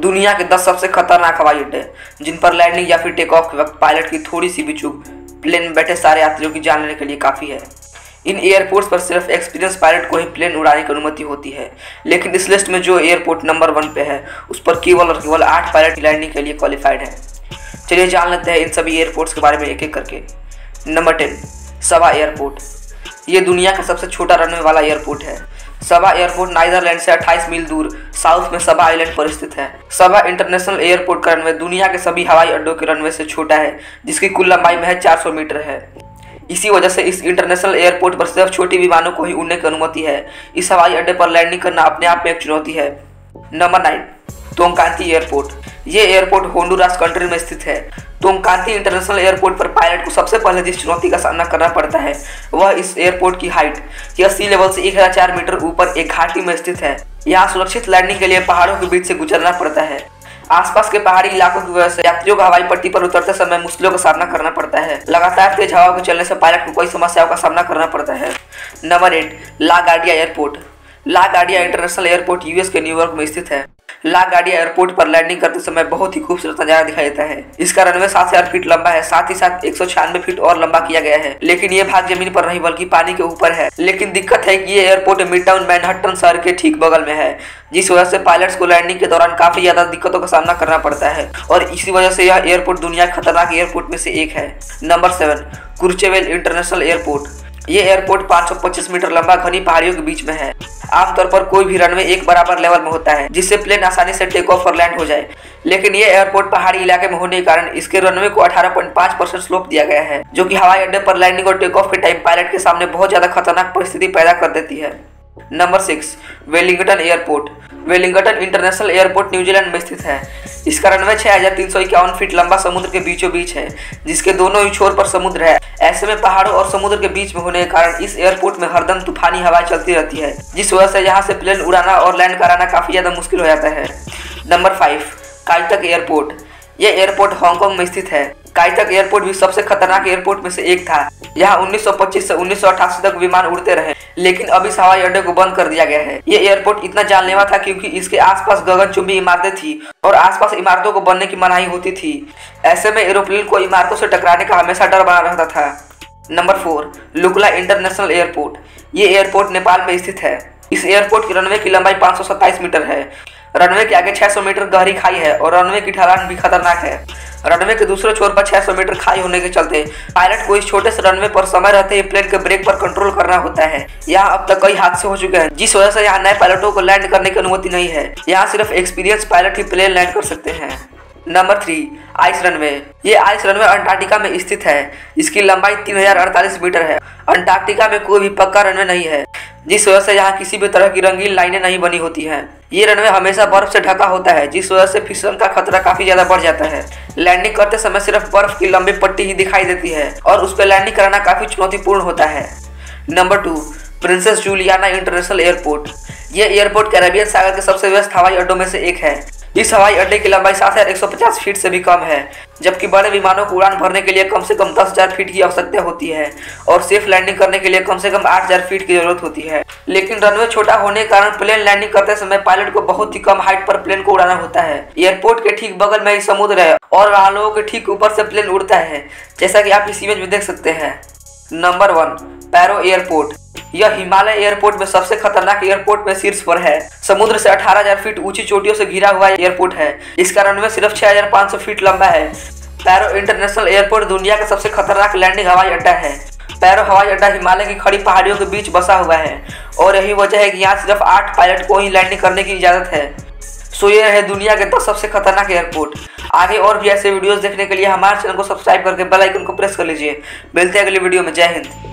दुनिया के 10 सबसे खतरनाक हवाई अड्डे जिन पर लैंडिंग या फिर टेक ऑफ के वक्त पायलट की थोड़ी सी भी चूक प्लेन में बैठे सारे यात्रियों की जान लेने के लिए काफ़ी है। इन एयरपोर्ट्स पर सिर्फ एक्सपीरियंस पायलट को ही प्लेन उड़ाने की अनुमति होती है, लेकिन इस लिस्ट में जो एयरपोर्ट नंबर 1 पे है उस पर केवल और केवल 8 पायलट लैंडिंग के लिए क्वालिफाइड है। चलिए जान लेते हैं इन सभी एयरपोर्ट्स के बारे में एक एक करके। नंबर 10, सबा एयरपोर्ट। ये दुनिया का सबसे छोटा रनवे वाला एयरपोर्ट है। सबा एयरपोर्ट नीदरलैंड से 28 मील दूर साउथ में सबा आइलैंड पर स्थित है। सबा इंटरनेशनल एयरपोर्ट का रनवे दुनिया के सभी हवाई अड्डों के रनवे से छोटा है, जिसकी कुल लंबाई में 400 मीटर है। इसी वजह से इस इंटरनेशनल एयरपोर्ट पर सिर्फ छोटी विमानों को ही उड़ने की अनुमति है। इस हवाई अड्डे पर लैंडिंग करना अपने आप में एक चुनौती है। Number 9, Toncontin airport. ये एयरपोर्ट होंडुरास कंट्री में स्थित है। तोंगकांती इंटरनेशनल एयरपोर्ट पर पायलट को सबसे पहले जिस चुनौती का सामना करना पड़ता है वह इस एयरपोर्ट की हाइट, यह सी लेवल से 1004 मीटर ऊपर एक घाटी में स्थित है। यहाँ सुरक्षित लैंडिंग के लिए पहाड़ों के बीच से गुजरना पड़ता है। आसपास के पहाड़ी इलाकों की वजह से यात्रियों को हवाई पट्टी पर उतरते समय मुश्किलों का सामना करना पड़ता है। लगातार तेज हवाओं के चलने से पायलट को कई समस्याओं का सामना करना पड़ता है। Number 8, LaGuardia airport. LaGuardia international airport US के न्यूयॉर्क में स्थित है। लागार्डिया एयरपोर्ट पर लैंडिंग करते समय बहुत ही खूबसूरत नजारा दिखाई देता है। इसका रनवे 7000 फीट लंबा है, साथ ही साथ 196 फीट और लंबा किया गया है, लेकिन ये भाग जमीन पर नहीं बल्कि पानी के ऊपर है। लेकिन दिक्कत है कि ये एयरपोर्ट मिडटाउन मैनहट्टन शहर के ठीक बगल में है, जिस वजह से पायलट्स को लैंडिंग के दौरान काफी ज्यादा दिक्कतों का सामना करना पड़ता है और इसी वजह से यह एयरपोर्ट दुनिया के खतरनाक एयरपोर्ट में से एक है। Number 7, Courchevel international airport. ये एयरपोर्ट 525 मीटर लंबा घनी पहाड़ियों के बीच में है। आमतौर पर कोई भी रनवे एक बराबर लेवल में होता है, जिससे प्लेन आसानी से टेक ऑफ और लैंड हो जाए, लेकिन ये एयरपोर्ट पहाड़ी इलाके में होने के कारण इसके रनवे को 18.5% स्लोप दिया गया है, जो कि हवाई अड्डे पर लैंडिंग और टेक ऑफ के टाइम पायलट के सामने बहुत ज्यादा खतरनाक परिस्थिति पैदा कर देती है। Number 6, Wellington airport. Wellington international airport New Zealand में स्थित है। इसका रनवे 6351 फीट लंबा समुद्र के बीचों बीच है, जिसके दोनों ही छोर पर समुद्र है। ऐसे में पहाड़ों और समुद्र के बीच में होने के कारण इस एयरपोर्ट में हरदम तूफानी हवाएं चलती रहती है, जिस वजह से यहाँ से प्लेन उड़ाना और लैंड कराना काफी ज्यादा मुश्किल हो जाता है। Number 5, Kai Tak airport. यह एयरपोर्ट हांगकांग में स्थित है। काइटक एयरपोर्ट भी सबसे खतरनाक एयरपोर्ट में से एक था। यहाँ 1925 से 1988 तक विमान उड़ते रहे, लेकिन अब इस हवाई अड्डे को बंद कर दिया गया है। ये एयरपोर्ट इतना जानलेवा था क्योंकि इसके आसपास गगनचुंबी इमारतें थी और आसपास इमारतों को बनने की मनाही होती थी। ऐसे में एरोप्लेन को इमारतों से टकराने का हमेशा डर बना रहता था। Number 4, Lukla international airport. ये एयरपोर्ट नेपाल में स्थित है। इस एयरपोर्ट की रनवे की लंबाई 527 मीटर है। रनवे के आगे 600 मीटर गहरी खाई है और रनवे की ढलान भी खतरनाक है। रनवे के दूसरे छोर पर 600 मीटर खाई होने के चलते पायलट को इस छोटे से रनवे पर समय रहते ही प्लेन के ब्रेक पर कंट्रोल करना होता है। यहाँ अब तक कई हादसे हो चुके हैं, जिस वजह से यहाँ नए पायलटों को लैंड करने की अनुमति नहीं है। यहाँ सिर्फ एक्सपीरियंस पायलट ही प्लेन लैंड कर सकते हैं। Number 3, ice runway. ये आइस रनवे अंटार्कटिका में स्थित है। इसकी लंबाई 3048 मीटर है। अंटार्कटिका में कोई भी पक्का रनवे नहीं है, जिस वजह से यहाँ किसी भी तरह की रंगीन लाइनें नहीं बनी होती हैं। ये रनवे हमेशा बर्फ से ढका होता है, जिस वजह से फिसलन का खतरा काफी ज्यादा बढ़ जाता है। लैंडिंग करते समय सिर्फ बर्फ की लंबी पट्टी ही दिखाई देती है और उस पर लैंडिंग कराना काफी चुनौतीपूर्ण होता है। Number 2, princess Juliana international airport. ये एयरपोर्ट कैरेबियन सागर के सबसे व्यस्त हवाई अड्डों में से एक है। इस हवाई अड्डे की लंबाई 7150 फीट से भी कम है, जबकि बड़े विमानों को उड़ान भरने के लिए कम से कम 10,000 फीट की आवश्यकता होती है और सेफ लैंडिंग करने के लिए कम से कम 8000 फीट की जरूरत होती है। लेकिन रनवे छोटा होने के कारण प्लेन लैंडिंग करते समय पायलट को बहुत ही कम हाइट पर प्लेन को उड़ाना होता है। एयरपोर्ट के ठीक बगल में ही समुद्र है और वहाँ लोगों के ठीक ऊपर से प्लेन उड़ता है, जैसा कि आप इस इमेज में देख सकते हैं। नंबर 1, पैरो एयरपोर्ट। यह हिमालय एयरपोर्ट में सबसे खतरनाक एयरपोर्ट में शीर्ष पर है। समुद्र से 18000 फीट ऊंची चोटियों से घिरा हुआ एयरपोर्ट है। इसका रनवे सिर्फ 6500 फीट लंबा है। पैरो इंटरनेशनल एयरपोर्ट दुनिया का सबसे खतरनाक लैंडिंग हवाई अड्डा है। पैरो हवाई अड्डा हिमालय की खड़ी पहाड़ियों के बीच बसा हुआ है और यही वजह है कि यहाँ सिर्फ 8 पायलट को ही लैंडिंग करने की इजाजत है। सो ये है दुनिया के 10 सबसे खतरनाक एयरपोर्ट। आगे और भी ऐसे वीडियोस देखने के लिए हमारे चैनल को सब्सक्राइब करके बेल आइकन को प्रेस कर लीजिए। मिलते हैं अगली वीडियो में। जय हिंद।